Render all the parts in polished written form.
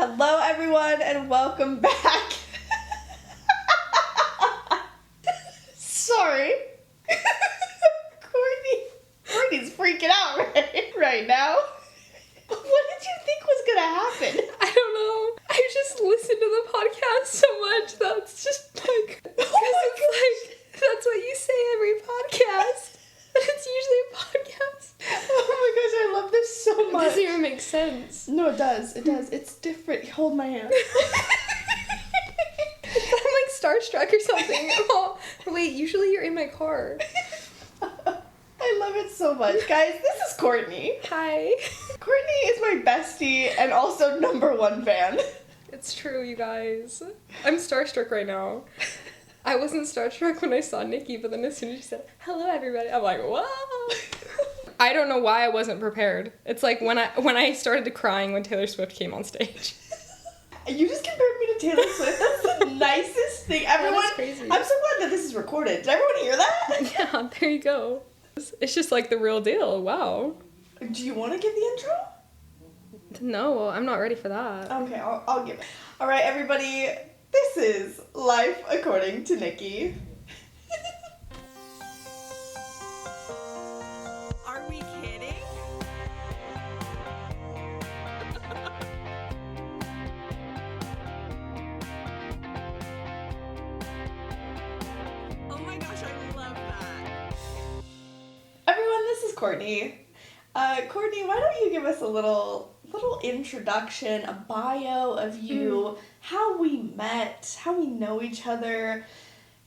Hello, everyone, and welcome back. Sorry. Courtney's freaking out right now. What did you think was going to happen? I don't know. I just listened to the podcast so much that's just like, that's what you say every podcast. But it's usually a podcast. Oh my gosh, I love this so much. It doesn't even make sense. No, it does. It does. It's different. Hold my hand. I'm like starstruck or something. Oh, wait, usually you're in my car. I love it so much. Guys, this is Courtney. Hi. Courtney is my bestie and also #1 fan. It's true, you guys. I'm starstruck right now. I wasn't starstruck when I saw Nikki, but then as soon as she said, hello, everybody, I'm like, whoa. I don't know why I wasn't prepared. It's like when I started crying when Taylor Swift came on stage. You just compared me to Taylor Swift. That's the nicest thing. Everyone, That is crazy. I'm so glad that this is recorded. Did everyone hear that? Yeah, there you go. It's just like the real deal. Wow. Do you want to give the intro? No, I'm not ready for that. Okay, I'll give it. All right, everybody. This is Life According to Nikki. Are we kidding? Oh my gosh, I love that. Everyone, this is Courtney. Courtney, why don't you give us a little introduction, a bio of you, how we met, how we know each other.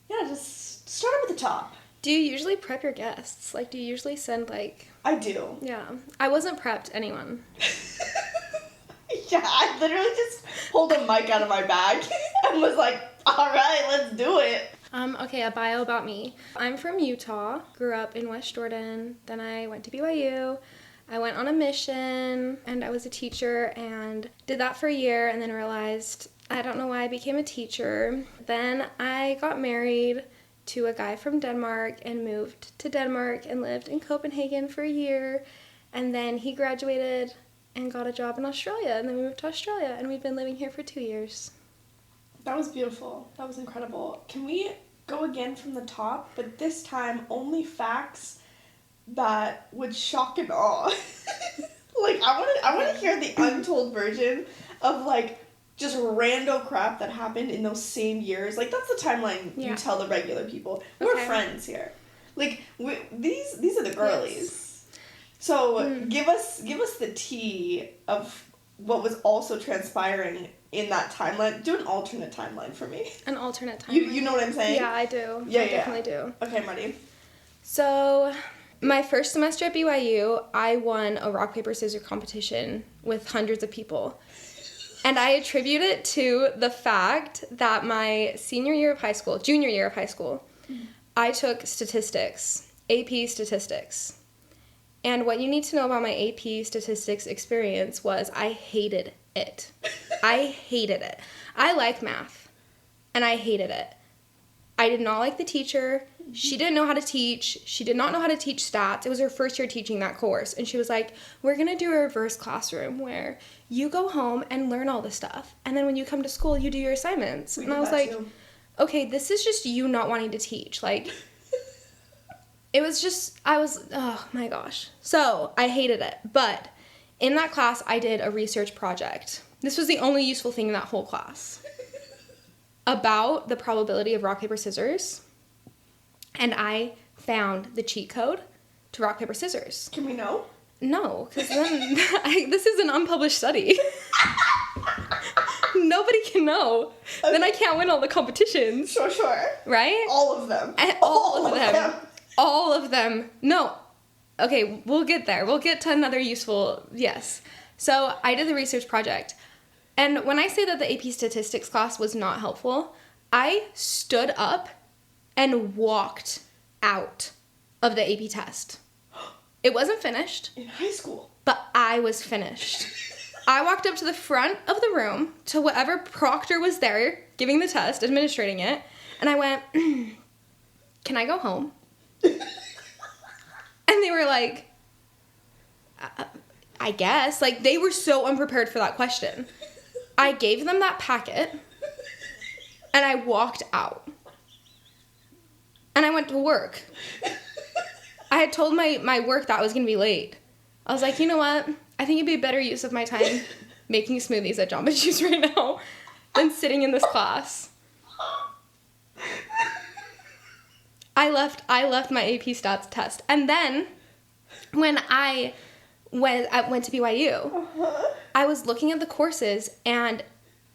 Yeah, just start up at the top. Do you usually prep your guests? Like, do you usually send, like... I do. Yeah. I wasn't prepped, anyone. Yeah, I literally just pulled a mic out of my bag and was like, all right, let's do it. Okay, a bio about me. I'm from Utah, grew up in West Jordan, then I went to BYU. I went on a mission, and I was a teacher, and did that for a year, and then realized I don't know why I became a teacher. Then I got married to a guy from Denmark and moved to Denmark and lived in Copenhagen for a year, and then he graduated and got a job in Australia, and then we moved to Australia, and we've been living here for 2 years. That was beautiful. That was incredible. Can we go again from the top, but this time only facts that would shock and awe? Like, I want to hear the untold version of, like, just rando crap that happened in those same years. Like, that's the timeline you tell the regular people. We're friends here. Like, these are the girlies. Yes. So give us the tea of what was also transpiring in that timeline. Do an alternate timeline for me. An alternate timeline. You know what I'm saying? Yeah, I do. Yeah, I definitely do. Okay, I'm ready. So, my first semester at BYU, I won a rock, paper, scissors competition with hundreds of people. And I attribute it to the fact that my junior year of high school, I took statistics, AP statistics. And what you need to know about my AP statistics experience was I hated it. I hated it. I like math, and I hated it. I did not like the teacher. She didn't know how to teach. She did not know how to teach stats. It was her first year teaching that course. And she was like, we're going to do a reverse classroom where you go home and learn all the stuff. And then when you come to school, you do your assignments. And I was like, okay, this is just you not wanting to teach. Like, oh my gosh. So I hated it. But in that class, I did a research project. This was the only useful thing in that whole class. About the probability of rock, paper, scissors. And I found the cheat code to rock, paper, scissors. Can we know? No, because then this is an unpublished study. Nobody can know. Okay. Then I can't win all the competitions. Sure. Right? All of them. All of them. All of them. No. Okay, we'll get there. We'll get to another useful, yes. So I did the research project. And when I say that the AP statistics class was not helpful, I stood up and walked out of the AP test. It wasn't finished. In high school? But I was finished. I walked up to the front of the room to whatever proctor was there giving the test, administrating it, and I went, can I go home? And they were like, I guess. Like, they were so unprepared for that question. I gave them that packet, and I walked out. And I went to work. I had told my work that I was going to be late. I was like, you know what? I think it'd be a better use of my time making smoothies at Jamba Juice right now than sitting in this class. I left my AP Stats test. And then when I went to BYU, I was looking at the courses and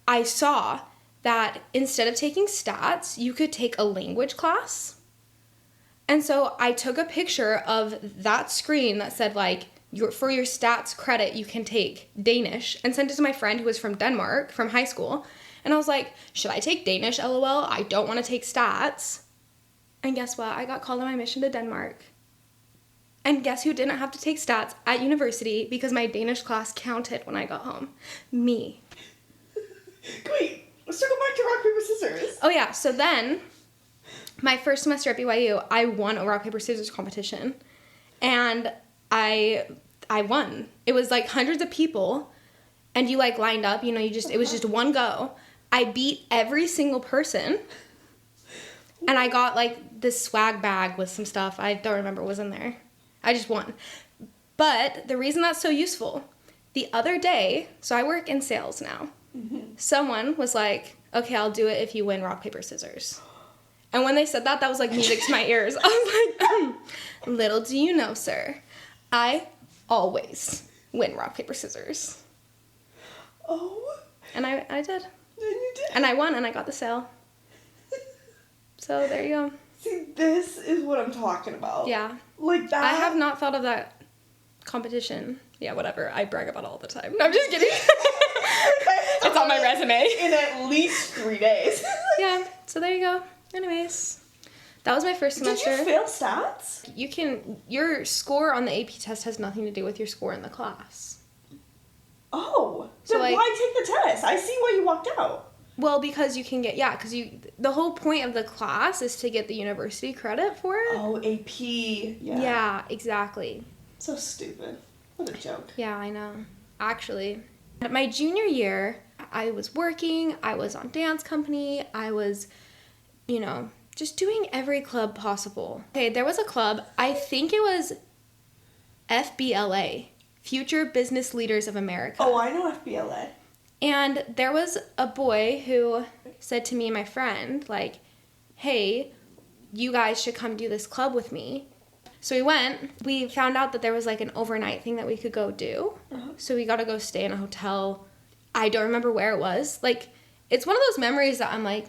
I saw that instead of taking stats, you could take a language class. And so I took a picture of that screen that said, like, for your stats credit, you can take Danish, and sent it to my friend who was from Denmark, from high school. And I was like, should I take Danish, LOL? I don't want to take stats. And guess what? I got called on my mission to Denmark. And guess who didn't have to take stats at university because my Danish class counted when I got home? Me. Wait, let's circle back to rock, paper, scissors. Oh, yeah. So then, my first semester at BYU, I won a rock, paper, scissors competition. And I won. It was like hundreds of people. And you like lined up, you know, it was just one go. I beat every single person. And I got like this swag bag with some stuff. I don't remember what was in there. I just won. But the reason that's so useful, the other day, so I work in sales now. Mm-hmm. Someone was like, okay, I'll do it if you win rock, paper, scissors. And when they said that, that was like music to my ears. I was like, little do you know, sir, I always win rock, paper, scissors. Oh. And I did. And you did. And I won, and I got the sale. So there you go. See, this is what I'm talking about. Yeah. Like that. I have not thought of that competition. Yeah, whatever. I brag about it all the time. No, I'm just kidding. It's on my resume. In at least 3 days. Yeah, so there you go. Anyways, that was my first semester. Did you fail stats? Your score on the AP test has nothing to do with your score in the class. Oh. So then like, why take the test? I see why you walked out. Well, because you can get, the whole point of the class is to get the university credit for it. Oh, AP. Yeah. Yeah, exactly. So stupid. What a joke. Yeah, I know. Actually, my junior year, I was working, I was on dance company, I was, just doing every club possible. Okay, there was a club, I think it was FBLA, Future Business Leaders of America. Oh, I know FBLA. And there was a boy who said to me and my friend, like, hey, you guys should come do this club with me. So we went. We found out that there was like an overnight thing that we could go do. Uh-huh. So we got to go stay in a hotel. I don't remember where it was. Like, it's one of those memories that I'm like,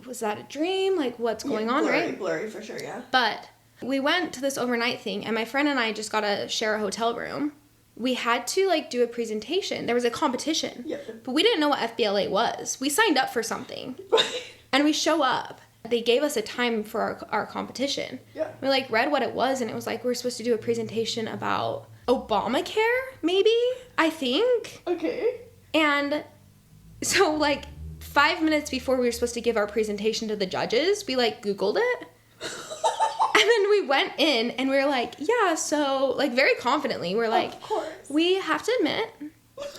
was that a dream? Like, what's going on, right? Blurry for sure, yeah. But we went to this overnight thing, and my friend and I just got to share a hotel room. We had to, like, do a presentation. There was a competition. Yep. But we didn't know what FBLA was. We signed up for something. And we show up. They gave us a time for our competition. Yeah. We, like, read what it was, and it was, like, we were supposed to do a presentation about Obamacare, maybe? I think. Okay. And so, like, 5 minutes before we were supposed to give our presentation to the judges, we, like, Googled it. And then we went in and we were like, yeah, so, like, very confidently, we're like, of course. We have to admit,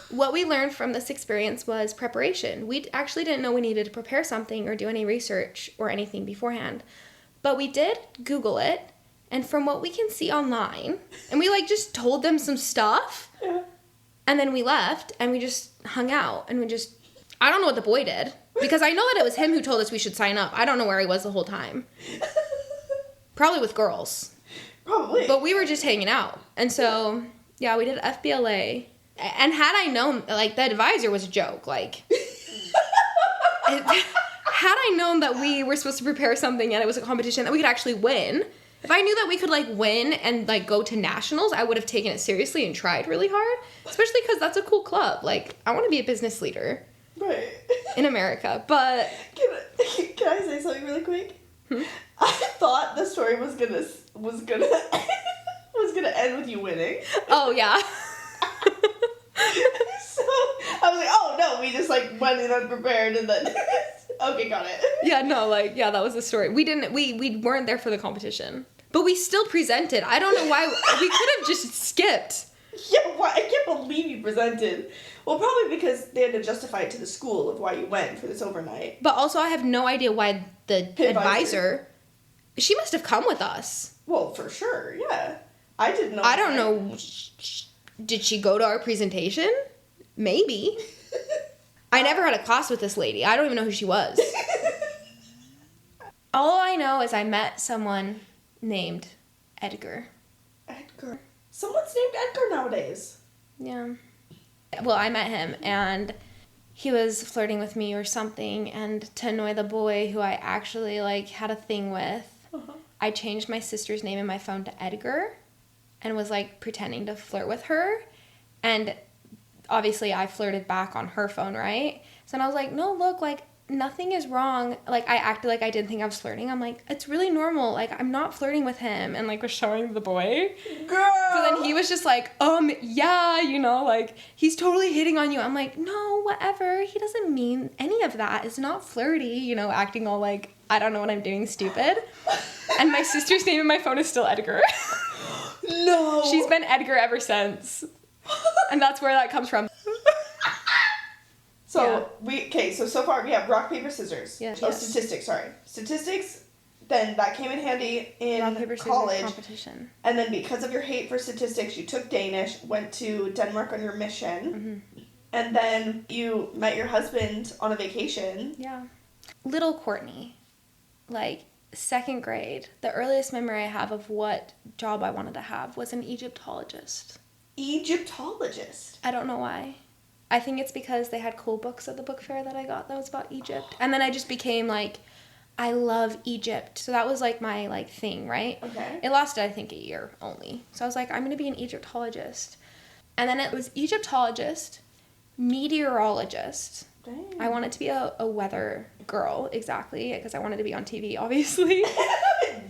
what we learned from this experience was preparation. We actually didn't know we needed to prepare something or do any research or anything beforehand. But we did Google it, and from what we can see online, and we, like, just told them some stuff, yeah. And then we left, and we just hung out, and I don't know what the boy did, because I know that it was him who told us we should sign up. I don't know where he was the whole time. Probably with girls. Probably. But we were just hanging out. And so, yeah, we did FBLA. And had I known, like, the advisor was a joke. Like, had I known that we were supposed to prepare something and it was a competition that we could actually win, if I knew that we could, like, win and, like, go to nationals, I would have taken it seriously and tried really hard. Especially because that's a cool club. Like, I want to be a business leader. Right. In America. But... Can I say something really quick? I thought the story was gonna end with you winning. Oh yeah. So I was like, oh no, we just like went in unprepared and then okay, got it. Yeah, no, like that was the story. We weren't there for the competition, but we still presented. I don't know why we could have just skipped. Yeah, why? I can't believe you presented. Well, probably because they had to justify it to the school of why you went for this overnight. But also, I have no idea why the advisor, she must have come with us. Well, for sure, yeah. I didn't know. I don't know. Did she go to our presentation? Maybe. I never had a class with this lady. I don't even know who she was. All I know is I met someone named Edgar. Edgar. Someone's named Edgar nowadays. Yeah. Well, I met him, and he was flirting with me or something, and to annoy the boy who I actually, like, had a thing with, I changed my sister's name in my phone to Edgar and was, like, pretending to flirt with her, and obviously I flirted back on her phone, right? So then I was like, no, look, like, nothing is wrong. Like, I acted like I didn't think I was flirting. I'm like, it's really normal. Like, I'm not flirting with him. And, like, was showing the boy. Girl! So then he was just like, yeah, you know, like, he's totally hitting on you. I'm like, no, whatever. He doesn't mean any of that. It's not flirty, you know, acting all like, I don't know what I'm doing, stupid. And my sister's name in my phone is still Edgar. No! She's been Edgar ever since. And that's where that comes from. So, so far we have rock, paper, scissors. Yeah. Statistics, sorry. Statistics, then that came in handy in Rock, paper, scissors college. competition. And then because of your hate for statistics, you took Danish, went to Denmark on your mission, and then you met your husband on a vacation. Yeah. Little Courtney, like, 2nd grade, the earliest memory I have of what job I wanted to have was an Egyptologist. Egyptologist? I don't know why. I think it's because they had cool books at the book fair that I got that was about Egypt. And then I just became like, I love Egypt. So that was like my like thing, right? Okay. It lasted, I think, a year only. So I was like, I'm going to be an Egyptologist. And then it was Egyptologist, meteorologist. Dang. I wanted to be a weather girl, exactly, because I wanted to be on TV, obviously.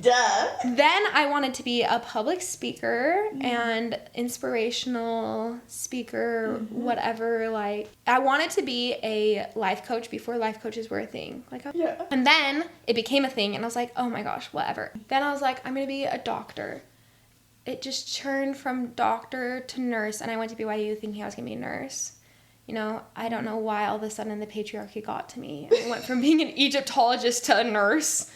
Duh. Then I wanted to be a public speaker and inspirational speaker, whatever. Like, I wanted to be a life coach before life coaches were a thing. Like, Yeah. And then it became a thing, and I was like, oh my gosh, whatever. Then I was like, I'm going to be a doctor. It just turned from doctor to nurse, and I went to BYU thinking I was going to be a nurse. You know, I don't know why all of a sudden the patriarchy got to me. I went from being an Egyptologist to a nurse.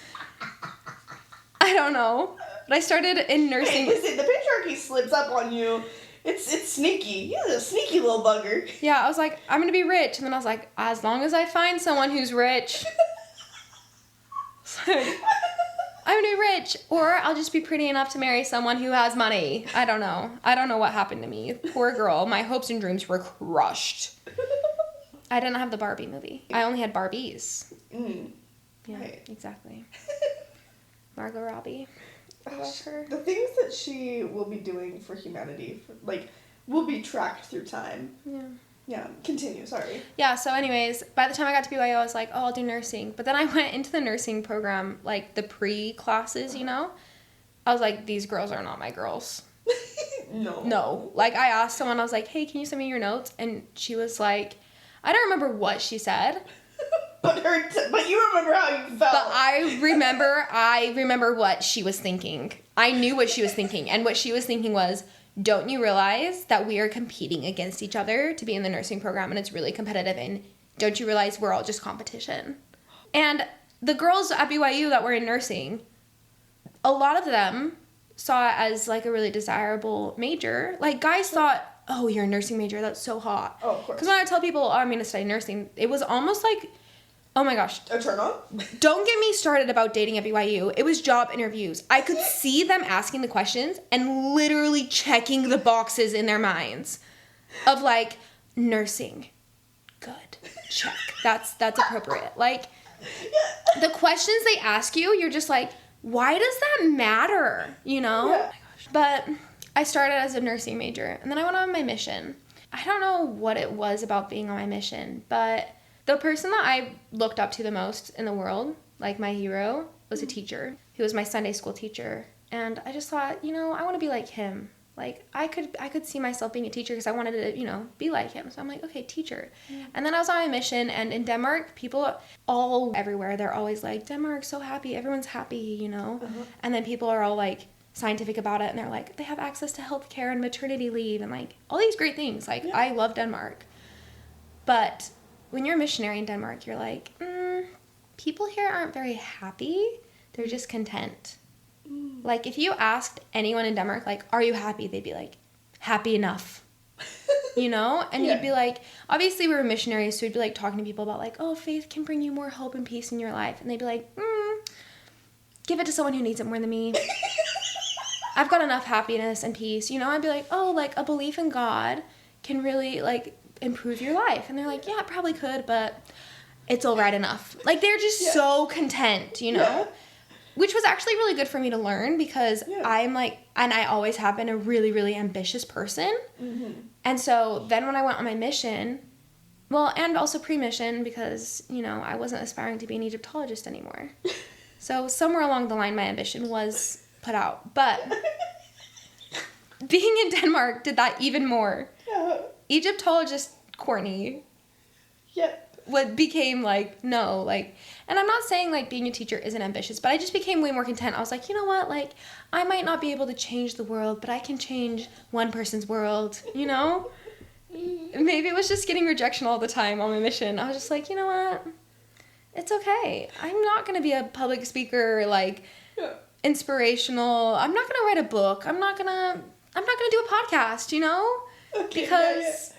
I don't know. But I started in nursing. Hey, listen, the patriarchy slips up on you. It's sneaky. He's a sneaky little bugger. Yeah, I was like, I'm going to be rich. And then I was like, as long as I find someone who's rich. I'm going to be rich. Or I'll just be pretty enough to marry someone who has money. I don't know. I don't know what happened to me. Poor girl. My hopes and dreams were crushed. I didn't have the Barbie movie. I only had Barbies. Yeah, Right. exactly. Margot Robbie. I love her. The things that she will be doing for humanity, will be tracked through time. Yeah. Yeah, continue, sorry. Yeah, so anyways, by the time I got to BYU, I was like, oh, I'll do nursing. But then I went into the nursing program, like the pre-classes, you know? I was like, these girls are not my girls. No. Like, I asked someone, I was like, hey, can you send me your notes? And she was like, I don't remember what she said. But you remember how you felt. But I remember what she was thinking. I knew what she was thinking. And what she was thinking was, don't you realize that we are competing against each other to be in the nursing program, and it's really competitive, and don't you realize we're all just competition? And the girls at BYU that were in nursing, a lot of them saw it as like a really desirable major. Like, guys thought, oh, you're a nursing major, that's so hot. Oh, of course. Because when I tell people, oh, I'm going to study nursing, it was almost like, oh my gosh. A turn on? Don't get me started about dating at BYU. It was job interviews. I could see them asking the questions and literally checking the boxes in their minds of like, nursing. Good. Check. That's appropriate. Like, the questions they ask you, you're just like, why does that matter? You know? Yeah. But I started as a nursing major, and then I went on my mission. I don't know what it was about being on my mission, but the person that I looked up to the most in the world, like my hero, was a teacher. He was my Sunday school teacher. And I just thought, I want to be like him. Like, I could see myself being a teacher because I wanted to, be like him. So I'm like, okay, teacher. Yeah. And then I was on my mission, and in Denmark, people everywhere, they're always like, Denmark's so happy, everyone's happy, And then people are all like scientific about it, and they're like, they have access to healthcare and maternity leave and like all these great things. Like, I love Denmark. But when you're a missionary in Denmark, you're like, people here aren't very happy. They're just content. Like, if you asked anyone in Denmark, like, are you happy? They'd be like, happy enough. You know? And you'd be like, obviously we were missionaries, so we'd be like talking to people about like, oh, faith can bring you more hope and peace in your life. And they'd be like, give it to someone who needs it more than me. I've got enough happiness and peace. You know, I'd be like, oh, like a belief in God can really like improve your life. And they're like, yeah, it probably could, but it's all right enough. Like, they're just so content, you know? Yeah. Which was actually really good for me to learn because I'm like, and I always have been a really, really ambitious person. And so then when I went on my mission, well, and also pre-mission because, you know, I wasn't aspiring to be an Egyptologist anymore. So somewhere along the line, my ambition was put out. But being in Denmark did that even more. Yeah. Egyptologist Courtney became like, no, like, and I'm not saying like being a teacher isn't ambitious, but I just became way more content. I was like, you know what, like, I might not be able to change the world, but I can change one person's world, you know? Maybe it was just getting rejection all the time on my mission. I was just like, you know what, it's okay. I'm not going to be a public speaker, like, inspirational. I'm not going to write a book. I'm not going to do a podcast, you know? Okay, because,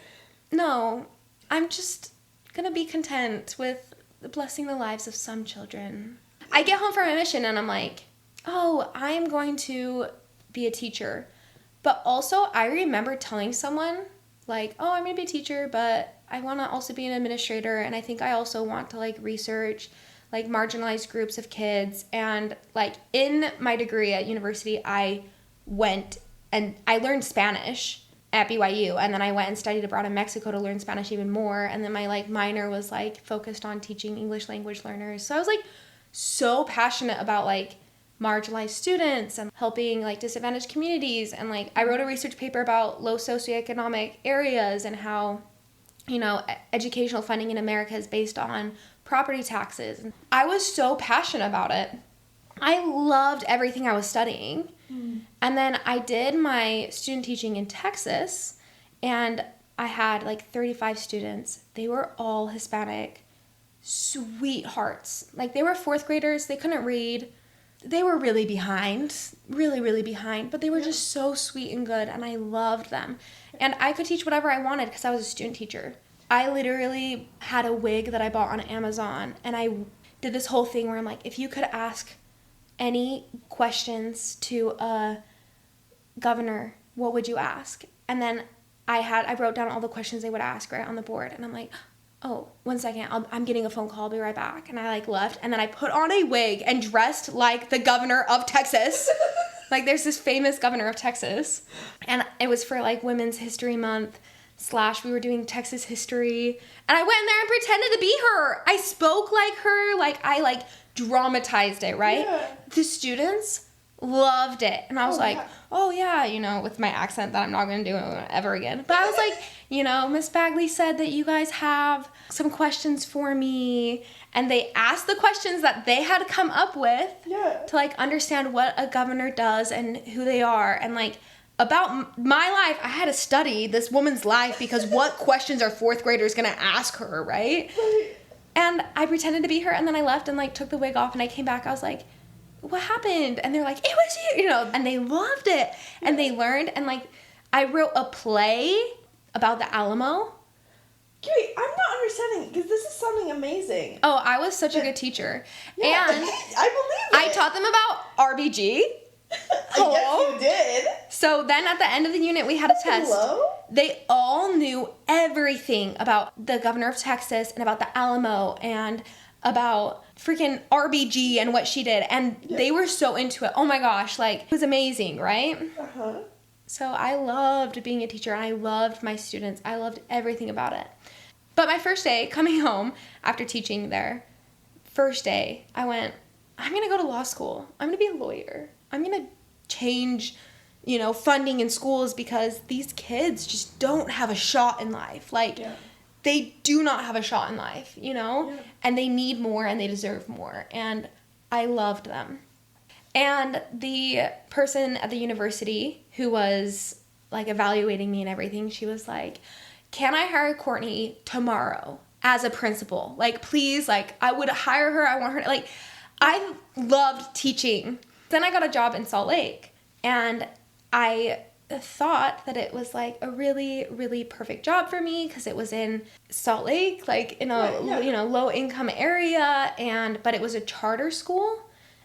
no, I'm just going to be content with blessing the lives of some children. I get home from my mission and I'm like, oh, I'm going to be a teacher. But also, I remember telling someone, like, oh, I'm going to be a teacher, but I want to also be an administrator, and I think I also want to, like, research, like, marginalized groups of kids. And, like, in my degree at university, I went and I learned Spanish at BYU, and then I went and studied abroad in Mexico to learn Spanish even more, and then my, like, minor was, like, focused on teaching English language learners. So I was, like, so passionate about, like, marginalized students and helping, like, disadvantaged communities, and, like, I wrote a research paper about low socioeconomic areas and how, you know, educational funding in America is based on property taxes. I was so passionate about it. I loved everything I was studying. And then I did my student teaching in Texas, and I had like 35 students. They were all Hispanic, sweethearts. Like, they were fourth graders. They couldn't read. They were really behind, really behind, but they were just so sweet and good, and I loved them. And I could teach whatever I wanted because I was a student teacher. I literally had a wig that I bought on Amazon, and I did this whole thing where I'm like, if you could ask any questions to a governor, what would you ask? And then I wrote down all the questions they would ask right on the board, and I'm like, oh, 1 second, I'm getting a phone call, I'll be right back. And I, like, left, and then I put on a wig and dressed like the governor of Texas. Like, there's this famous governor of Texas, and it was for, like, Women's History Month / we were doing Texas history, and I went in there and pretended to be her. I spoke like her, like, I, like, dramatized it, right? Yeah. The students loved it, and I was oh yeah, you know, with my accent that I'm not going to do ever again. But I was like, you know, Miss Bagley said that you guys have some questions for me, and they asked the questions that they had come up with to, like, understand what a governor does and who they are, and, like, about my life, I had to study this woman's life because what questions are fourth graders going to ask her, right? And I pretended to be her, and then I left and, like, took the wig off, and I came back. I was like, what happened? And they're like, it was you, you know, and they loved it. And they learned, and, like, I wrote a play about the Alamo. Wait, I'm not understanding, because this is something amazing. Oh, I was such a good teacher. Yeah, and I believe it. I taught them about RBG. Hello? Yes, you did. So then at the end of the unit, we had a test. Hello? They all knew everything about the governor of Texas and about the Alamo and about freaking RBG and what she did. And they were so into it. Oh my gosh, like, it was amazing, right? Uh-huh. So I loved being a teacher, and I loved my students. I loved everything about it. But my first day coming home after teaching there, first day, I went, I'm going to go to law school. I'm going to be a lawyer. I'm going to change, you know, funding in schools because these kids just don't have a shot in life. Like, they do not have a shot in life, you know? Yeah. And they need more, and they deserve more. And I loved them. And the person at the university who was, like, evaluating me and everything, she was like, can I hire Courtney tomorrow as a principal? Like, please, like, I would hire her. I want her to, like, I loved teaching. Then I got a job in Salt Lake, and I thought that it was like a really, really perfect job for me because it was in Salt Lake, like in a low income area, but it was a charter school,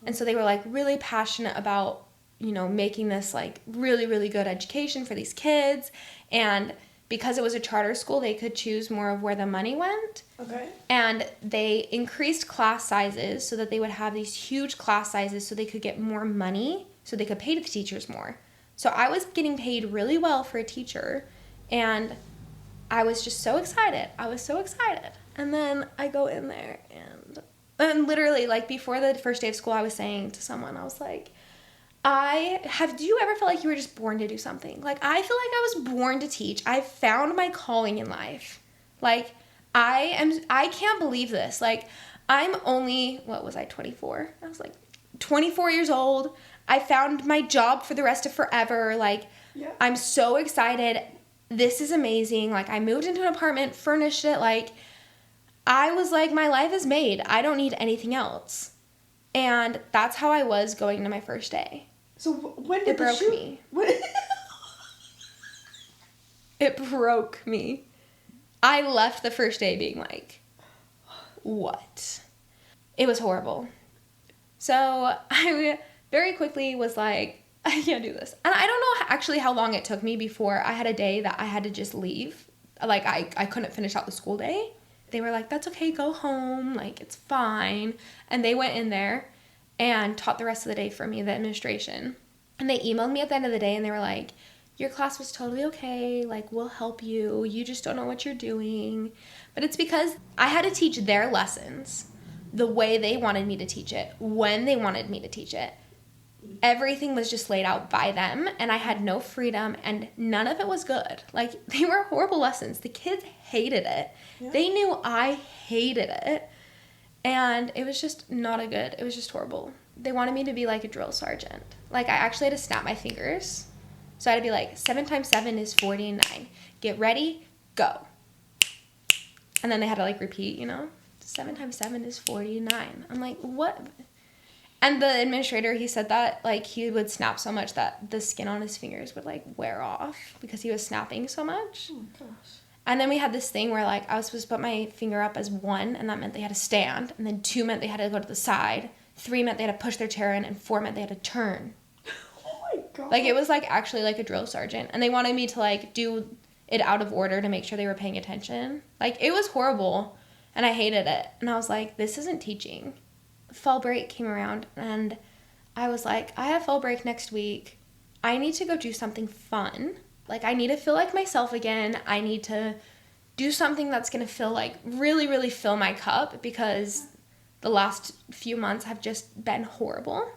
and so they were like really passionate about making this like really, really good education for these kids, and because it was a charter school, they could choose more of where the money went. Okay. And they increased class sizes so that they would have these huge class sizes so they could get more money, so they could pay the teachers more. So I was getting paid really well for a teacher, and I was just so excited. I was so excited. And then I go in there, and literally, like, before the first day of school, I was saying to someone, I was like, do you ever feel like you were just born to do something? Like, I feel like I was born to teach. I found my calling in life. Like, I can't believe this. Like, I'm only, what was I, 24? I was like 24 years old. I found my job for the rest of forever. Like, yeah. I'm so excited. This is amazing. Like, I moved into an apartment, furnished it. Like, I was like, my life is made. I don't need anything else. And that's how I was going into my first day. So when did it broke me? It broke me. I left the first day being like, what? It was horrible. So I very quickly was like, I can't do this. And I don't know actually how long it took me before I had a day that I had to just leave. Like, I couldn't finish out the school day. They were like, that's okay, go home. Like, it's fine. And they went in there and taught the rest of the day for me, the administration. And they emailed me at the end of the day, and they were like, your class was totally okay. Like, we'll help you. You just don't know what you're doing. But it's because I had to teach their lessons the way they wanted me to teach it, when they wanted me to teach it. Everything was just laid out by them, and I had no freedom, and none of it was good. Like, they were horrible lessons. The kids hated it. Yeah. They knew I hated it, and it was just it was just horrible. They wanted me to be like a drill sergeant. Like, I actually had to snap my fingers. So I had to be like, 7 times 7 is 49. Get ready, go. And then they had to like repeat, 7 times 7 is 49. I'm like, what? And the administrator, he said that, like, he would snap so much that the skin on his fingers would, like, wear off because he was snapping so much. Oh, gosh. And then we had this thing where, like, I was supposed to put my finger up as 1, and that meant they had to stand. And then 2 meant they had to go to the side. 3 meant they had to push their chair in. And 4 meant they had to turn. Oh, my God. Like, it was, like, actually, like, a drill sergeant. And they wanted me to, like, do it out of order to make sure they were paying attention. Like, it was horrible. And I hated it. And I was like, this isn't teaching. Fall break came around, and I was like, I have fall break next week. I need to go do something fun. Like, I need to feel like myself again. I need to do something that's going to feel like really, really fill my cup, because the last few months have just been horrible.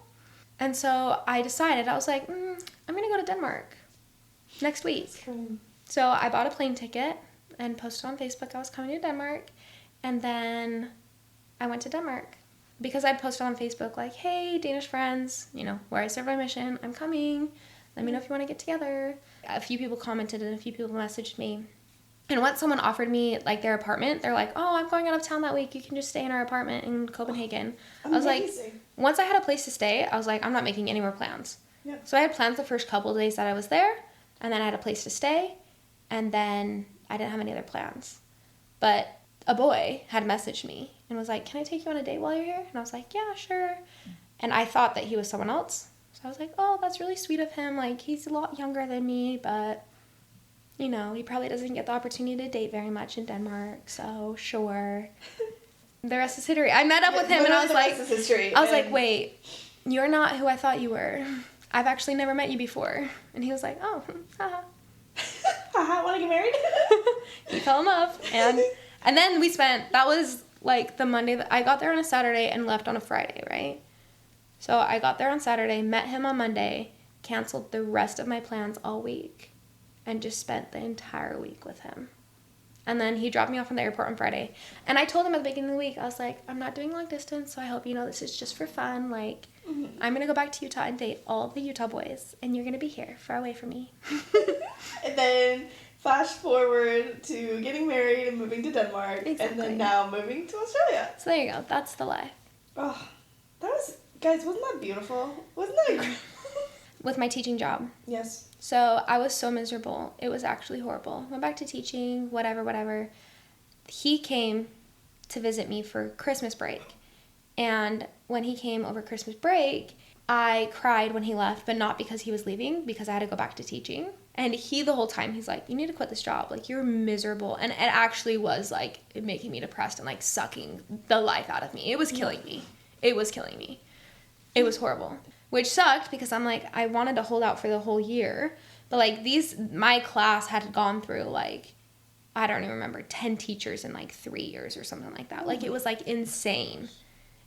And so I decided, I was like, I'm going to go to Denmark next week. So I bought a plane ticket and posted on Facebook I was coming to Denmark. And then I went to Denmark. Because I posted on Facebook, like, hey, Danish friends, where I serve my mission, I'm coming. Let me know if you want to get together. A few people commented, and a few people messaged me. And once someone offered me, like, their apartment, they're like, oh, I'm going out of town that week. You can just stay in our apartment in Copenhagen. I was like, once I had a place to stay, I was like, I'm not making any more plans. Yeah. So I had plans the first couple of days that I was there, and then I had a place to stay, and then I didn't have any other plans. But a boy had messaged me and was like, can I take you on a date while you're here? And I was like, yeah, sure. And I thought that he was someone else. So I was like, oh, that's really sweet of him. Like, he's a lot younger than me, but, he probably doesn't get the opportunity to date very much in Denmark. So, sure. The rest is history. I met up with him, and I was like, wait, you're not who I thought you were. I've actually never met you before. And he was like, oh, haha. Haha, want to get married? He fell in love. And then that was like the Monday that I got there on a Saturday and left on a Friday, right? So I got there on Saturday, met him on Monday, canceled the rest of my plans all week, and just spent the entire week with him. And then he dropped me off from the airport on Friday. And I told him at the beginning of the week, I was like, I'm not doing long distance, so I hope you know this is just for fun. Like, I'm going to go back to Utah and date all the Utah boys, and you're going to be here, far away from me. And then Flash forward to getting married and moving to Denmark, and Exactly. then now moving to Australia. So there you go. That's the life. Oh, that was, guys, wasn't that beautiful? Wasn't that incredible? With my teaching job. Yes. So I was so miserable. It was actually horrible. Went back to teaching, whatever. He came to visit me for Christmas break. And when he came over Christmas break, I cried when he left, but not because he was leaving, because I had to go back to teaching. And he, the whole time, he's like, you need to quit this job. Like, you're miserable. And it actually was, like, making me depressed and, like, sucking the life out of me. It was killing me. It was killing me. It was horrible. Which sucked because I'm like, I wanted to hold out for the whole year. But, like, my class had gone through, like, I don't even remember, 10 teachers in, like, 3 years or something like that. Like, it was, like, insane.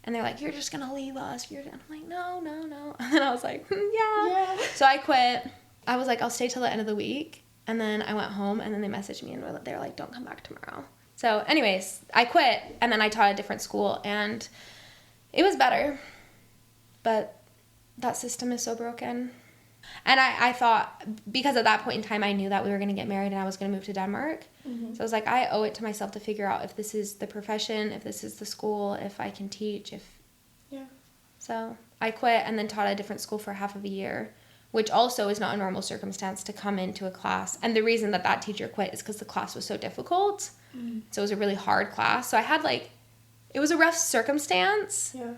And they're like, you're just going to leave us. I'm like, no. And then I was like, yeah. So I quit. I was like, I'll stay till the end of the week. And then I went home, and then they messaged me, and they were like, don't come back tomorrow. So anyways, I quit, and then I taught at a different school, and it was better. But that system is so broken. And I thought, because at that point in time, I knew that we were going to get married and I was going to move to Denmark. Mm-hmm. So I was like, I owe it to myself to figure out if this is the profession, if this is the school, if I can teach, Yeah. So I quit and then taught at a different school for half of a year, which also is not a normal circumstance to come into a class. And the reason that teacher quit is because the class was so difficult. Mm. So it was a really hard class. So I had, like, it was a rough circumstance. Yeah.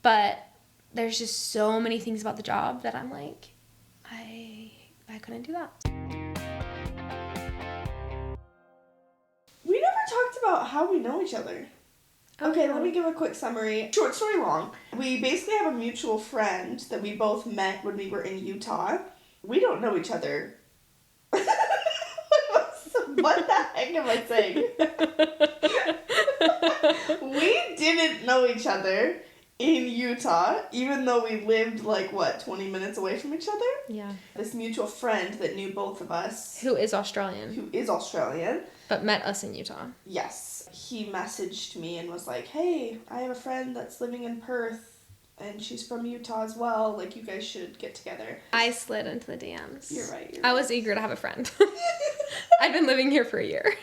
But there's just so many things about the job that I'm like, I couldn't do that. We never talked about how we know each other. Okay, let me give a quick summary. Short story long. We basically have a mutual friend that we both met when we were in Utah. We don't know each other. What the heck am I saying? We didn't know each other in Utah, even though we lived, 20 minutes away from each other? Yeah. This mutual friend that knew both of us. Who is Australian. But met us in Utah. Yes. He messaged me and was like, hey, I have a friend that's living in Perth, and she's from Utah as well. Like, you guys should get together. I slid into the DMs. You're right. I was eager to have a friend. I've been living here for a year.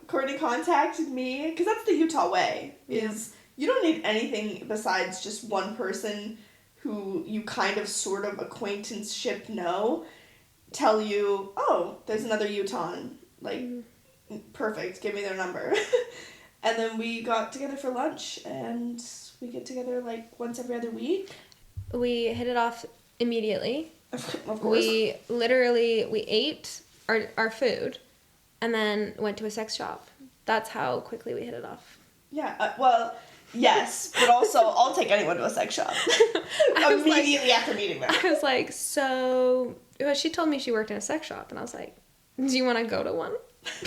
Courtney contacted me, because that's the Utah way, is... Yeah. You don't need anything besides just one person who you kind of sort of acquaintanceship know tell you, oh, there's another Utahn. Perfect, give me their number. And then we got together for lunch, and we get together once every other week. We hit it off immediately. Of course. We ate our food and then went to a sex shop. That's how quickly we hit it off. Yeah, yes, but also I'll take anyone to a sex shop. Immediately after meeting them. I was like, she told me she worked in a sex shop, and I was like, do you want to go to one?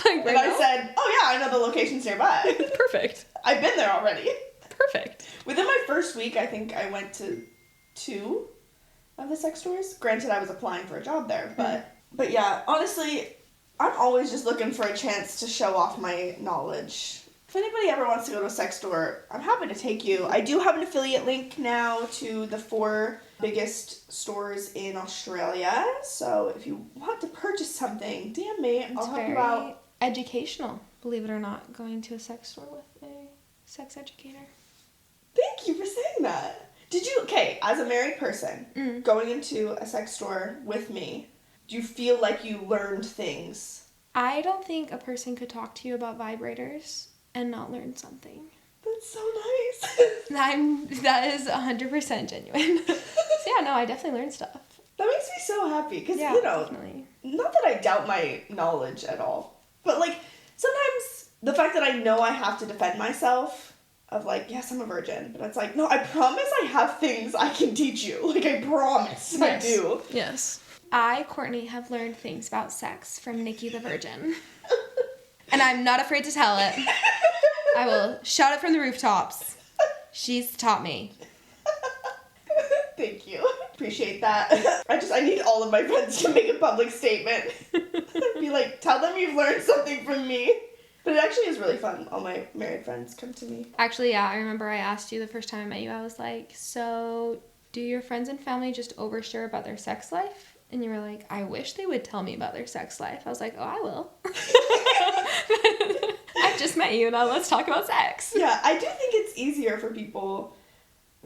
Right and I said, oh yeah, I know the locations nearby. Perfect. I've been there already. Perfect. Within my first week, I think I went to 2 of the sex stores. Granted, I was applying for a job there, but yeah, honestly, I'm always just looking for a chance to show off my knowledge. If anybody ever wants to go to a sex store, I'm happy to take you. I do have an affiliate link now to the 4 biggest stores in Australia. So if you want to purchase something, DM me. I'll talk about... educational, believe it or not, going to a sex store with a sex educator. Thank you for saying that. As a married person, going into a sex store with me, do you feel like you learned things? I don't think a person could talk to you about vibrators and not learn something. That's so nice. That is 100% genuine. So yeah, no, I definitely learned stuff. That makes me so happy because, definitely. Not that I doubt my knowledge at all, but sometimes the fact that I know I have to defend myself of yes, I'm a virgin, but it's no, I promise I have things I can teach you. I promise. Yes. I do. Yes. I, Courtney, have learned things about sex from Nikki the Virgin. And I'm not afraid to tell it. I will shout it from the rooftops. She's taught me. Thank you. Appreciate that. I need all of my friends to make a public statement. Be tell them you've learned something from me. But it actually is really fun. All my married friends come to me. Actually, yeah, I remember I asked you the first time I met you, I was like, so do your friends and family just overshare about their sex life? And you were like, I wish they would tell me about their sex life. I was like, oh, I will. I've just met you, now let's talk about sex. Yeah, I do think it's easier for people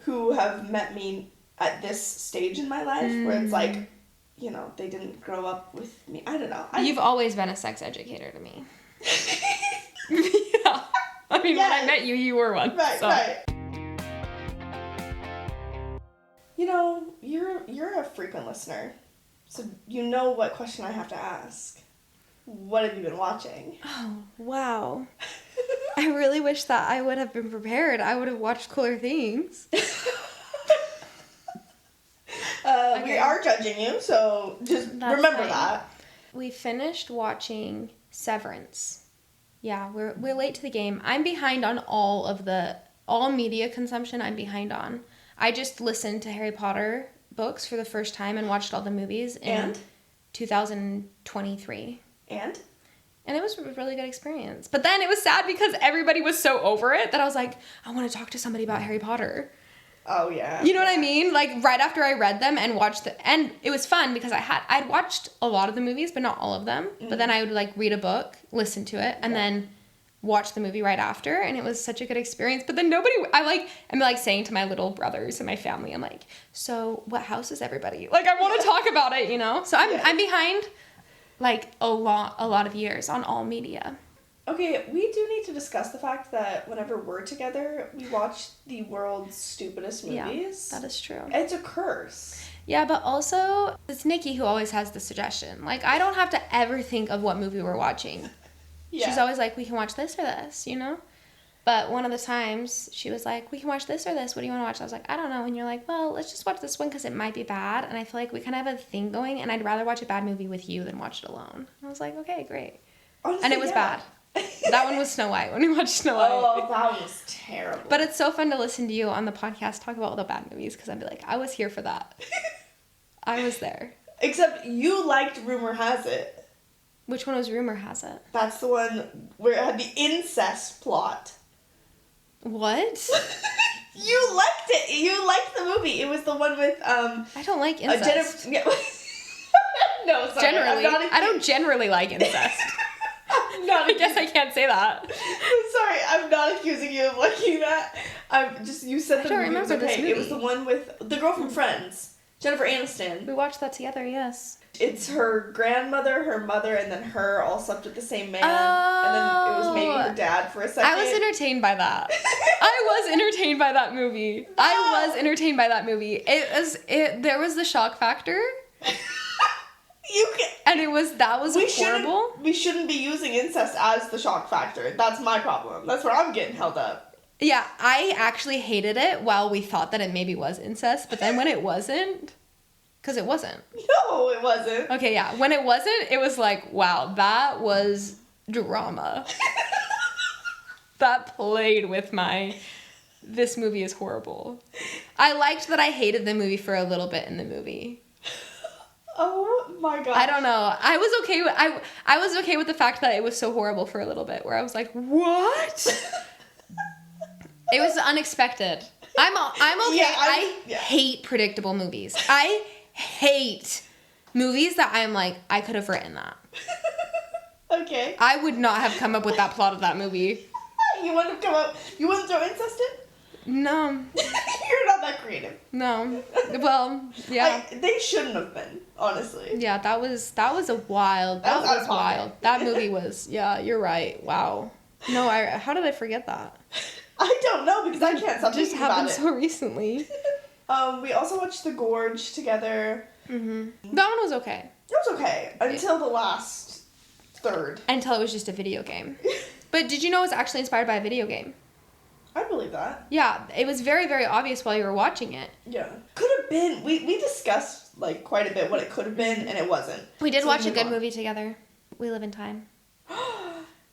who have met me at this stage in my life, where it's like, you know, they didn't grow up with me. I don't know. You've always been a sex educator to me. Yeah. I mean, when I met you, you were one. Right, so. right. You know, you're a frequent listener, so you know what question I have to ask. What have you been watching? Oh, wow. I really wish that I would have been prepared. I would have watched cooler things. Okay. We are judging you, so just remember fine. that. We finished watching Severance. Yeah, we're late to the game. I'm behind on all media consumption. I'm behind on. I just listened to Harry Potter books for the first time and watched all the movies in 2023. And it was a really good experience. But then it was sad because everybody was so over it that I was like, I want to talk to somebody about Harry Potter. Oh, yeah. You know what I mean? Like, right after I read them and watched and it was fun because I'd watched a lot of the movies, but not all of them. Mm-hmm. But then I would, like, read a book, listen to it, and then watch the movie right after, and it was such a good experience. But then I'm saying to my little brothers and my family, I'm like, so what house is everybody? Like, I want to talk about it, you know? So I'm behind, like, a lot of years on all media. Okay, we do need to discuss the fact that whenever we're together, we watch the world's stupidest movies. Yeah, that is true. It's a curse. Yeah, but also, it's Nikki who always has the suggestion. Like, I don't have to ever think of what movie we're watching. Yeah. She's always like, we can watch this or this, you know? But one of the times, she was like, we can watch this or this. What do you want to watch? I was like, I don't know. And you're like, well, let's just watch this one because it might be bad. And I feel like we kind of have a thing going, and I'd rather watch a bad movie with you than watch it alone. I was like, okay, great. Honestly, and it was bad. That one was Snow White, when we watched Snow White. Oh, that was terrible. But it's so fun to listen to you on the podcast talk about all the bad movies, because I'd be like, I was here for that. I was there. Except you liked Rumor Has It. Which one was Rumor Has It? That's the one where it had the incest plot. What? You liked it. You liked the movie. It was the one with I don't like incest. No, sorry. Generally, I don't generally like incest. I guess I can't say that. I'm sorry, I'm not accusing you of liking that. You said the movie was okay. It was the one with the girl from Friends, Jennifer Aniston. We watched that together, yes. It's her grandmother, her mother, and then her all slept with the same man. And then it was maybe her dad for a second. I was entertained by that. I was entertained by that movie. There was the shock factor. And that was horrible. We shouldn't be using incest as the shock factor. That's my problem. That's where I'm getting held up. Yeah, I actually hated it while we thought that it maybe was incest, but then when it wasn't, because it wasn't. No, it wasn't. Okay, yeah. When it wasn't, it was like, wow, that was drama. That played with this movie is horrible. I liked that I hated the movie for a little bit in the movie. Oh my god. I don't know. I was okay with the fact that it was so horrible for a little bit, where I was like, what? It was unexpected. I'm okay. Yeah, I hate predictable movies. I hate movies that I'm like, I could have written that. Okay. I would not have come up with that plot of that movie. You wouldn't throw incest in? No. You're not that creative. No. Well, yeah. They shouldn't have been, honestly. Yeah, that was wild. That was wild. That movie was, yeah, you're right. Wow. No, how did I forget that? I don't know, because I can't stop thinking about it. Just happened so recently. We also watched The Gorge together. Mm-hmm. That one was okay. It was okay, until the last third. Until it was just a video game. But did you know it was actually inspired by a video game? I believe that. Yeah, it was very, very obvious while you were watching it. Yeah. Could have been. We discussed, like, quite a bit what it could have been, and it wasn't. We did watch a good movie together. We Live in Time.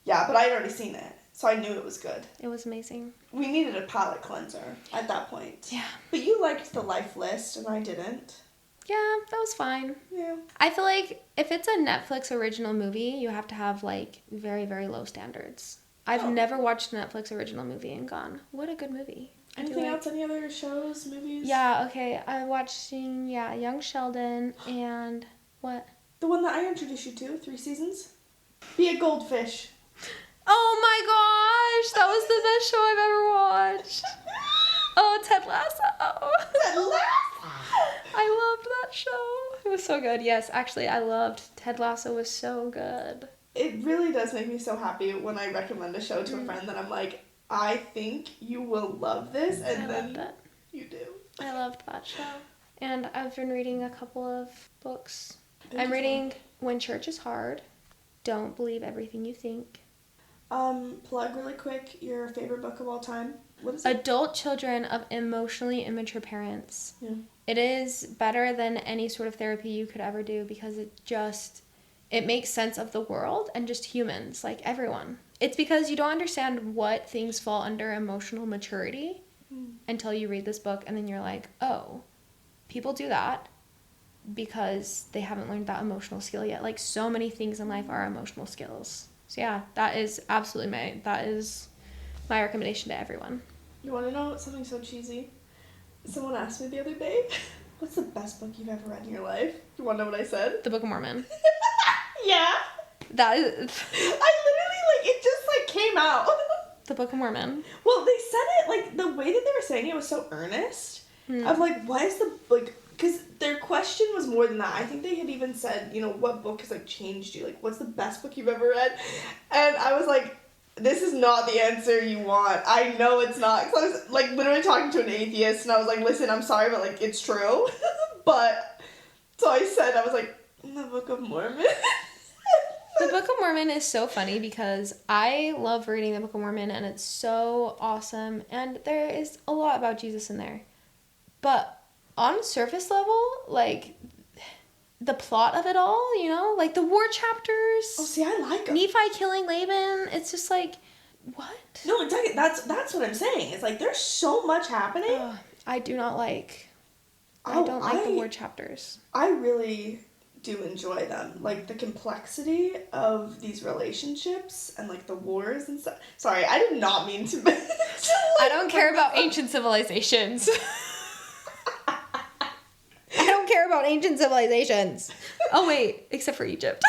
Yeah, but I'd already seen it, so I knew it was good. It was amazing. We needed a palate cleanser at that point. Yeah. But you liked The Life List, and I didn't. Yeah, that was fine. Yeah. I feel like if it's a Netflix original movie, you have to have, like, very, very low standards. I've never watched a Netflix original movie and gone, what a good movie. Anything else? Any other shows, movies? Yeah, okay. I'm watching, Young Sheldon and What? The one that I introduced you to, 3 seasons. Be a goldfish. Oh my gosh, that was the best show I've ever watched. Oh, Ted Lasso. Ted Lasso. I loved that show. It was so good. Yes, actually, I loved Ted Lasso. Was so good. It really does make me so happy when I recommend a show to a friend that I'm like, I think you will love this, and then you do. I loved that show. And I've been reading a couple of books. I'm Beautiful. reading When Church is Hard. Don't Believe Everything You Think. Plug really quick your favorite book of all time. What is it? Adult Children of Emotionally Immature Parents. Yeah. It is better than any sort of therapy you could ever do because it makes sense of the world and just humans, like everyone. It's because you don't understand what things fall under emotional maturity until you read this book, and then you're like, oh, people do that because they haven't learned that emotional skill yet. Like, so many things in life are emotional skills. So yeah, that is my recommendation to everyone. You want to know something so cheesy? Someone asked me the other day, what's the best book you've ever read in your life? You want to know what I said? The Book of Mormon. Yeah. That is... I literally, it just, came out. The Book of Mormon. Well, they said it, the way that they were saying it was so earnest. Of, why is the, because their question was more than that. I think they had even said, what book has, changed you? What's the best book you've ever read? And I was like, this is not the answer you want. I know it's not. Because I was, literally talking to an atheist, and I was like, listen, I'm sorry, but, it's true. But, so I said, I was like, the Book of Mormon. The Book of Mormon is so funny because I love reading the Book of Mormon, and it's so awesome, and there is a lot about Jesus in there. But on surface level, the plot of it all, the war chapters. Oh, see, I like them. Nephi killing Laban, it's just what? No, exactly. That's what I'm saying. It's there's so much happening. I don't like the war chapters. I really do enjoy them. The complexity of these relationships and the wars and stuff. Sorry, I did not mean to I don't care about ancient civilizations. I don't care about ancient civilizations. Oh wait, except for Egypt.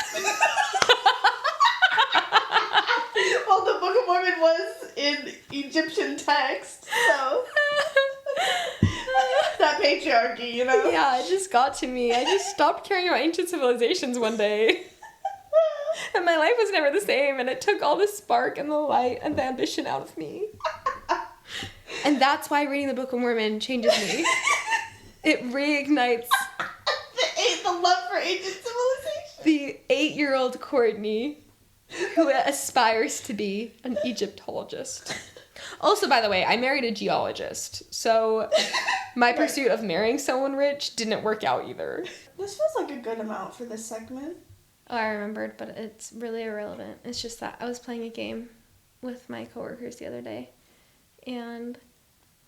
Well, the Book of Mormon was in Egyptian text, so that patriarchy, Yeah, it just got to me. I just stopped caring about ancient civilizations one day. And my life was never the same, and it took all the spark and the light and the ambition out of me. And that's why reading the Book of Mormon changes me. It reignites the love for ancient civilization. the 8-year-old Courtney who aspires to be an Egyptologist. Also, by the way, I married a geologist, so my pursuit of marrying someone rich didn't work out either. This feels like a good amount for this segment. Oh, I remembered, but it's really irrelevant. It's just that I was playing a game with my coworkers the other day, and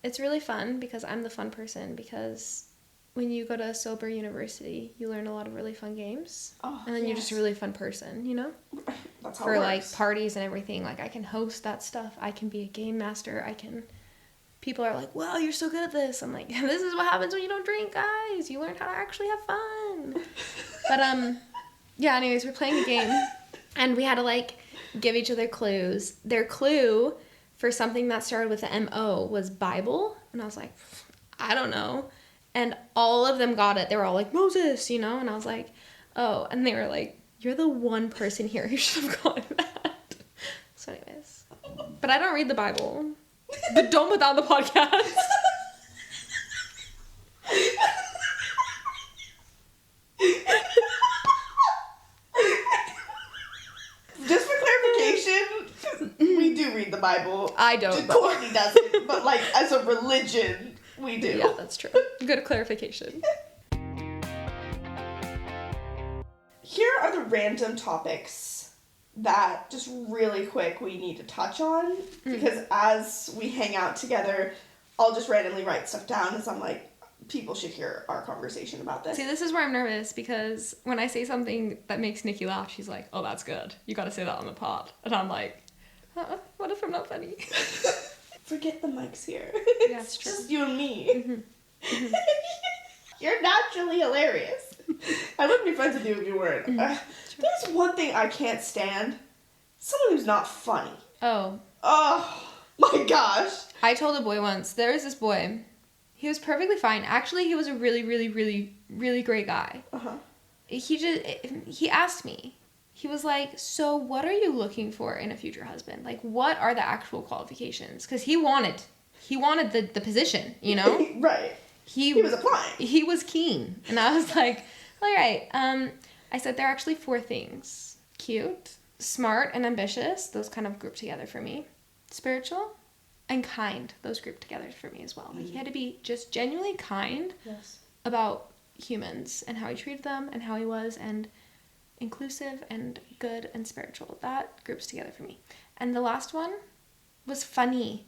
it's really fun because I'm the fun person, because when you go to a sober university, you learn a lot of really fun games. Oh, and then you're just a really fun person, That's how For it works. parties and everything. I can host that stuff. I can be a game master. People are like, wow, you're so good at this. I'm like, this is what happens when you don't drink, guys. You learn how to actually have fun. But, yeah, anyways, we're playing a game. And we had to, give each other clues. Their clue for something that started with an M-O was Bible. And I was like, I don't know. And all of them got it. They were all like, Moses, And I was like, oh. And they were like, you're the one person here who should have gotten that. So anyways. But I don't read the Bible. But don't put that on the podcast. Just for clarification, we do read the Bible. I don't. Courtney doesn't, but as a religion, we do. Yeah, that's true. Good clarification. Here are the random topics that just really quick we need to touch on, because as we hang out together, I'll just randomly write stuff down because I'm like, people should hear our conversation about this. See, this is where I'm nervous, because when I say something that makes Nikki laugh, she's like, oh, that's good. You gotta say that on the pod. And I'm like, what if I'm not funny? Forget the mics here. Yeah, it's true. Just you and me. You're naturally hilarious. I wouldn't be friends with you if you weren't. There's one thing I can't stand. Someone who's not funny. Oh. Oh, my gosh. I told a boy once, there was this boy. He was perfectly fine. Actually, he was a really, really, really, really great guy. Uh-huh. He asked me. He was like, so what are you looking for in a future husband? Like, what are the actual qualifications? Because he wanted the position, you know? Right. He was applying. He was keen. And I was like, all right. I said, there are actually 4 things. Cute, smart, and ambitious. Those kind of group together for me. Spiritual, and kind. Those group together for me as well. Like, he had to be just genuinely kind about humans and how he treated them and how he was, and inclusive and good and spiritual. That groups together for me. And the last one was funny.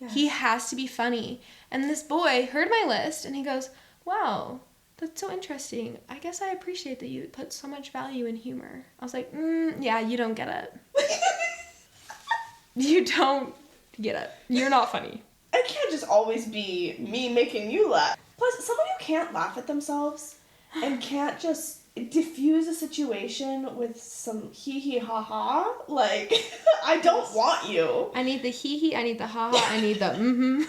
Yes. He has to be funny. And this boy heard my list and he goes, wow, that's so interesting. I guess I appreciate that you put so much value in humor. I was like, yeah, you don't get it. You don't get it. You're not funny. It can't just always be me making you laugh. Plus, somebody who can't laugh at themselves and can't just diffuse a situation with some hee ha ha, like, I don't want you. I need the hee, I need the ha ha, I need the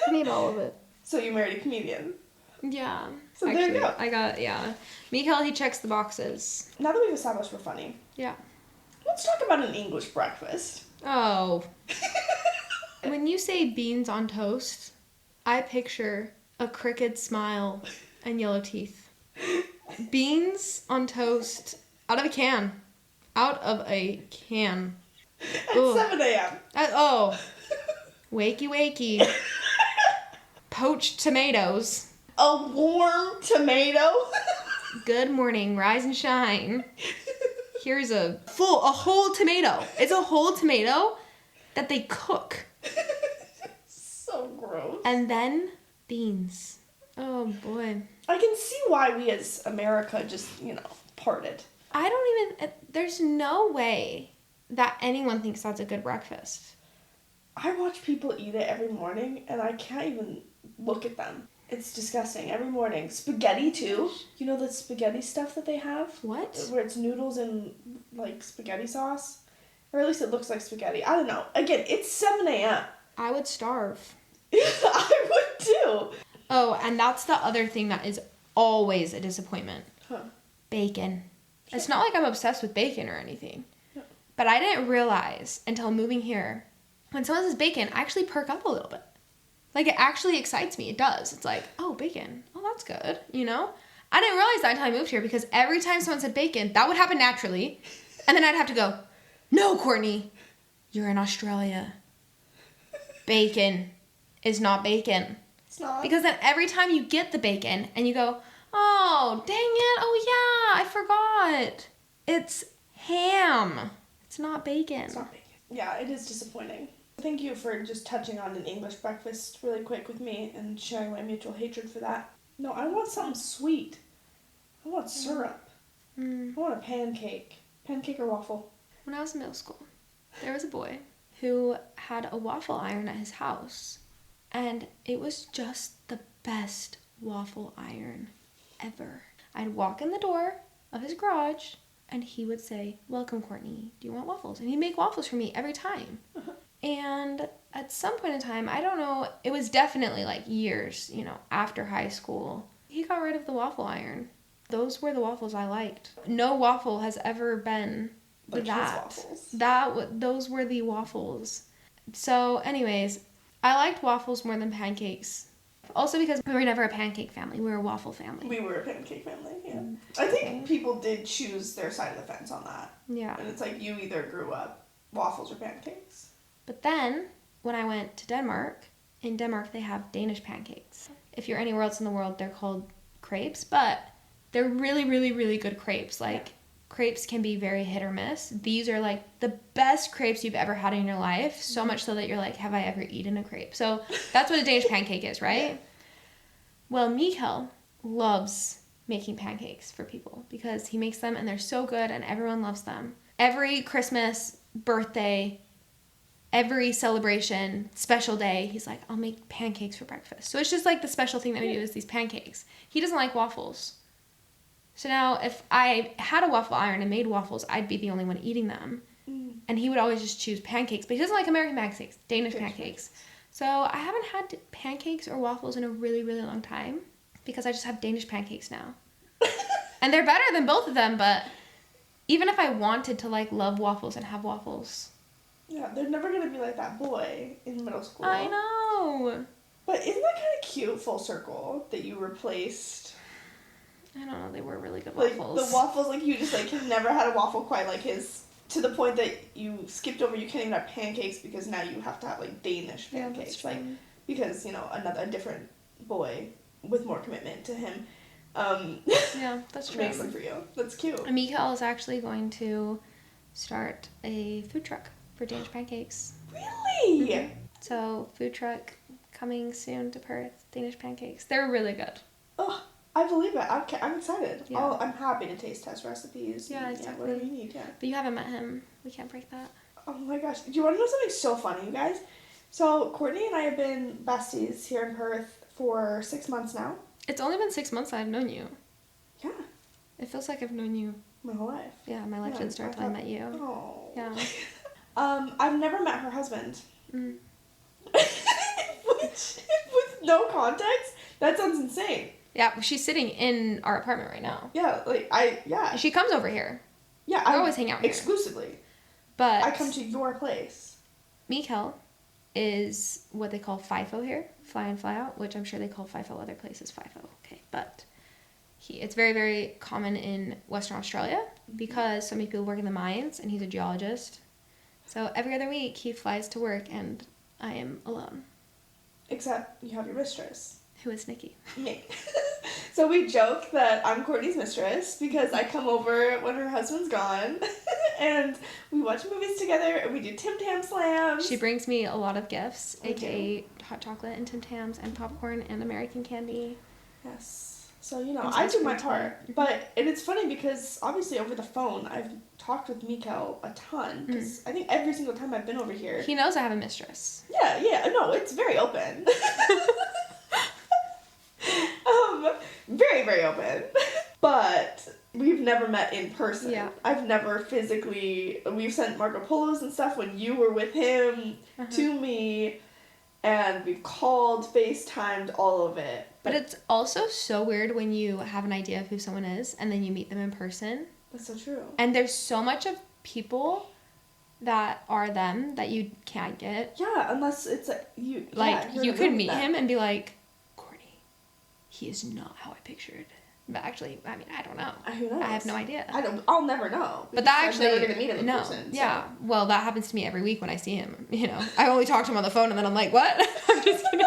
I need all of it. So you married a comedian. Yeah. So actually, there you go. Yeah. Mikael, he checks the boxes. Now that we've established we're funny. Yeah. Let's talk about an English breakfast. Oh. When you say beans on toast, I picture a crooked smile and yellow teeth. Beans on toast out of a can. Out of a can. At 7 a.m. Wakey wakey. Poached tomatoes. A warm tomato. Good morning, rise and shine. Here's a whole tomato. It's a whole tomato that they cook. So gross. And then beans. Oh boy. I can see why we as America just, parted. I don't even, there's no way that anyone thinks that's a good breakfast. I watch people eat it every morning and I can't even look at them. It's disgusting. Every morning. Spaghetti too. You know the spaghetti stuff that they have? What? Where it's noodles and like spaghetti sauce? Or at least it looks like spaghetti. I don't know. Again, it's 7 a.m. I would starve. I would too. Oh, and that's the other thing that is always a disappointment. Huh. Bacon. It's not like I'm obsessed with bacon or anything. No. But I didn't realize until moving here, when someone says bacon, I actually perk up a little bit. Like, it actually excites me. It does. It's like, oh, bacon. Oh, that's good. You know? I didn't realize that until I moved here, because every time someone said bacon, that would happen naturally. And then I'd have to go, no, Courtney, you're in Australia. Bacon is not bacon. It's not. Because then every time you get the bacon and you go, oh, dang it. Oh, yeah, I forgot. It's ham. It's not bacon. It's not bacon. Yeah, it is disappointing. Thank you for just touching on an English breakfast really quick with me and sharing my mutual hatred for that. No, I want something sweet. I want syrup. I want a pancake. Pancake or waffle? When I was in middle school, there was a boy who had a waffle iron at his house. And it was just the best waffle iron ever. I'd walk in the door of his garage and he would say, welcome, Courtney. Do you want waffles? And he'd make waffles for me every time. And at some point in time, I don't know, it was definitely like years, after high school, he got rid of the waffle iron. Those were the waffles I liked. No waffle has ever been like that. His waffles. Those were the waffles. So anyways, I liked waffles more than pancakes. Also because we were never a pancake family, we were a waffle family. We were a pancake family, yeah. I think people did choose their side of the fence on that. Yeah. And it's like you either grew up waffles or pancakes. But then, when I went to Denmark, in Denmark they have Danish pancakes. If you're anywhere else in the world, they're called crepes, but they're really, really, really good crepes. Like, crepes can be very hit or miss. These are like the best crepes you've ever had in your life, so much so that you're like, have I ever eaten a crepe? So that's what a Danish pancake is, right? Yeah. Well, Mikael loves making pancakes for people because he makes them and they're so good and everyone loves them. Every Christmas, birthday, every celebration, special day, he's like, I'll make pancakes for breakfast. So it's just like the special thing that we do is these pancakes. He doesn't like waffles. So now if I had a waffle iron and made waffles, I'd be the only one eating them. And he would always just choose pancakes. But he doesn't like American pancakes, Danish pancakes. So I haven't had pancakes or waffles in a really, really long time because I just have Danish pancakes now. And they're better than both of them, but even if I wanted to like love waffles and have waffles. Yeah, they're never going to be like that boy in middle school. I know. But isn't that kind of cute, full circle, that you replaced? I don't know, they were really good Like, waffles. the waffles, like, you just, like, have never had a waffle quite like his, to the point that you skipped over, you can't even have pancakes because now you have to have, like, Danish pancakes. Yeah, like, because, you know, a different boy with more commitment to him, yeah, that's true. makes them for you. That's cute. And Mikael is actually going to start a food truck for Danish pancakes. Really? Mm-hmm. So, food truck coming soon to Perth, Danish pancakes. They're really good. Oh, I believe it. I'm excited. Yeah. I'm happy to taste test recipes. Yeah, and, exactly. whatever you need, yeah. But you haven't met him. We can't break that. Oh my gosh. Do you want to know something so funny, you guys? So, Courtney and I have been besties here in Perth for 6 months now. It's only been 6 months I've known you. Yeah. It feels like I've known you. My whole life. Yeah, my life Yeah, didn't start till I met you. Oh. Yeah. I've never met her husband. Mm. Which, with no context, that sounds insane. Yeah, she's sitting in our apartment right now. Yeah, like, yeah. She comes over here. Yeah, I I always hang out here. exclusively. But I come to your place. Mikael is what they call FIFO here, fly in, fly out, which I'm sure they call FIFO other places FIFO. Okay, but it's very, very common in Western Australia because so many people work in the mines and he's a geologist. So every other week he flies to work and I am alone. Except you have your mistress. Who is Nikki? Me. So we joke that I'm Courtney's mistress because I come over when her husband's gone and we watch movies together and we do Tim Tam slams. She brings me a lot of gifts, Okay. aka hot chocolate and Tim Tams and popcorn and American candy. Yes. So, you know, And I some do my screen part. time. But it's funny because obviously over the phone I've talked with Mikael a ton because I think every single time I've been over here. He knows I have a mistress. Yeah, no, it's very open. Very, very open. But we've never met in person. Yeah. I've never we've sent Marco Polos and stuff when you were with him to me, and we've called, FaceTimed, all of it. But it's also so weird when you have an idea of who someone is and then you meet them in person. That's so true. And there's so much of people that are them that you can't get. Yeah, unless it's you. Like, you're you in a could room meet with them. him and be like, Courtney, he is not how I pictured. But actually, I mean, I don't know. Who knows? I have no idea. I'll never know. But that actually, I'm never gonna meet him in no, person. So. yeah. Well, that happens to me every week when I see him. You know, I only talk to him on the phone, and then I'm like, what? I'm just kidding.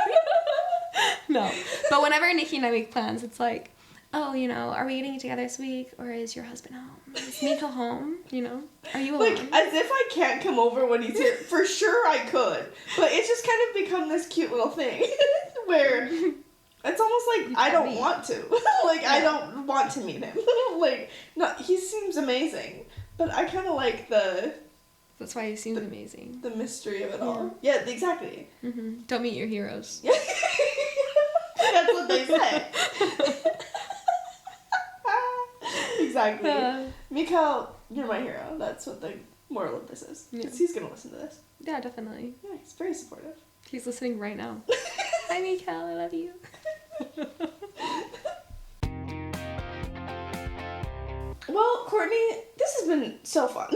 No, but whenever Nikki and I make plans, it's like, oh, you know, are we eating together this week, or is your husband home? Is Mika home? You know, are you alone? Like, as if I can't come over when he's here. For sure I could. But it's just kind of become this cute little thing where it's almost like I don't want to. Like, I don't want to meet him. Like, no, he seems amazing. But I kind of like That's why he seems amazing. the mystery of it all. Yeah, exactly. Mm-hmm. Don't meet your heroes. Yeah. That's what they say. Exactly. Mikael, you're my hero. That's what the moral of this is. Because he's going to listen to this. Yeah, definitely. Yeah, he's very supportive. He's listening right now. Hi, Mikael. I love you. Well, Courtney, this has been so fun.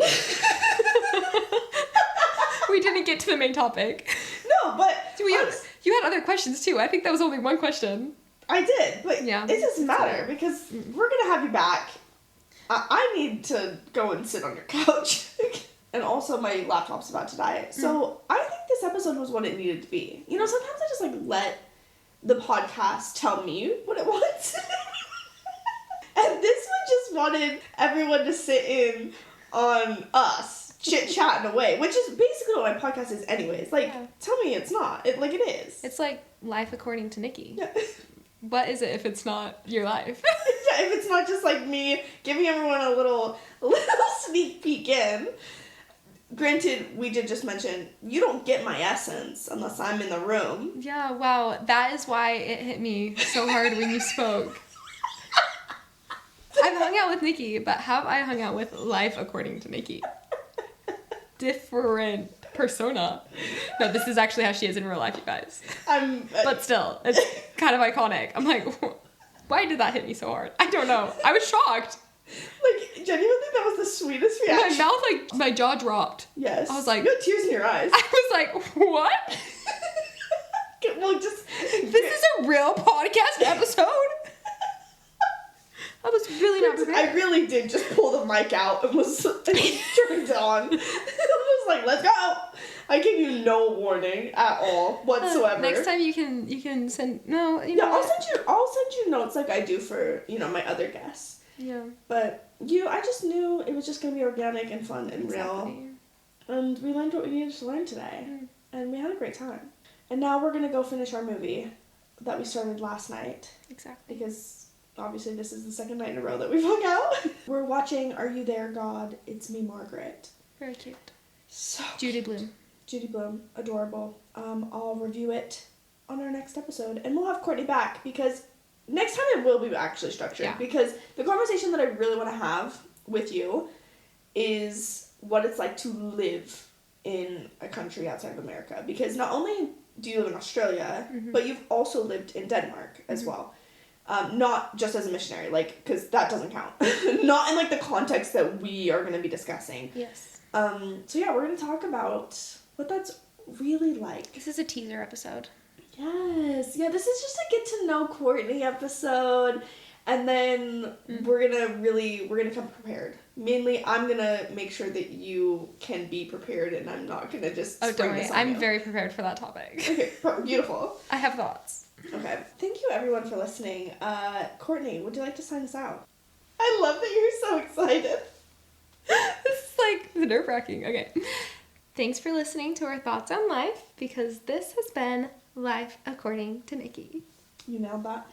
We didn't get to the main topic. No, but You had other questions too. I think that was only one question. I did, but Yeah, it doesn't matter because we're gonna have you back. I need to go and sit on your couch, and also my laptop's about to die. So I think this episode was what it needed to be. You know, sometimes I just like let the podcast tell me what it wants, and this one just wanted everyone to sit in on us. Chit-chatting away, which is basically what my podcast is anyways. Like, tell me it's not. It is. It's like life according to Nikki. Yeah. What is it if it's not your life? Yeah, if it's not just like me giving everyone a little sneak peek in. Granted, we did just mention, you don't get my essence unless I'm in the room. Yeah, wow. That is why it hit me so hard when you spoke. I've hung out with Nikki, but have I hung out with life according to Nikki? Different persona. No, this is actually how she is in real life, you guys. But still, it's kind of iconic. I'm like, why did that hit me so hard? I don't know. I was shocked. Like, genuinely, that was the sweetest reaction. My mouth, like, my jaw dropped. Yes. I was like... You had tears in your eyes. I was like, what? Well, just... This is a real podcast episode? I was really not prepared. I really did just pull the mic out and was turned on. I was like, let's go. I gave you no warning at all whatsoever. Next time you can send... No, you know Yeah, I'll send you notes like I do for, my other guests. Yeah. But I just knew it was just going to be organic and fun and real. And we learned what we needed to learn today. Mm. And we had a great time. And now we're going to go finish our movie that we started last night. Exactly. Because obviously this is the second night in a row that we've hung out. We're watching Are You There, God? It's Me, Margaret. Very cute. So Judy Bloom. Judy Bloom. Adorable. I'll review it on our next episode. And we'll have Courtney back because... Next time it will be actually structured because the conversation that I really want to have with you is what it's like to live in a country outside of America. Because not only do you live in Australia, but you've also lived in Denmark as well. Not just as a missionary, because that doesn't count. Not in, the context that we are going to be discussing. Yes. So, yeah, we're going to talk about what that's really like. This is a teaser episode. Yes. Yeah, this is just a get to know Courtney episode. And then we're gonna come prepared. Mainly, I'm gonna make sure that you can be prepared and I'm not gonna just don't worry. I'm very prepared for that topic. Okay, beautiful. I have thoughts. Okay. Thank you everyone for listening. Courtney, would you like to sign us out? I love that you're so excited. This is nerve-wracking. Okay. Thanks for listening to our thoughts on life because this has been Life According to Nikki. You nailed that.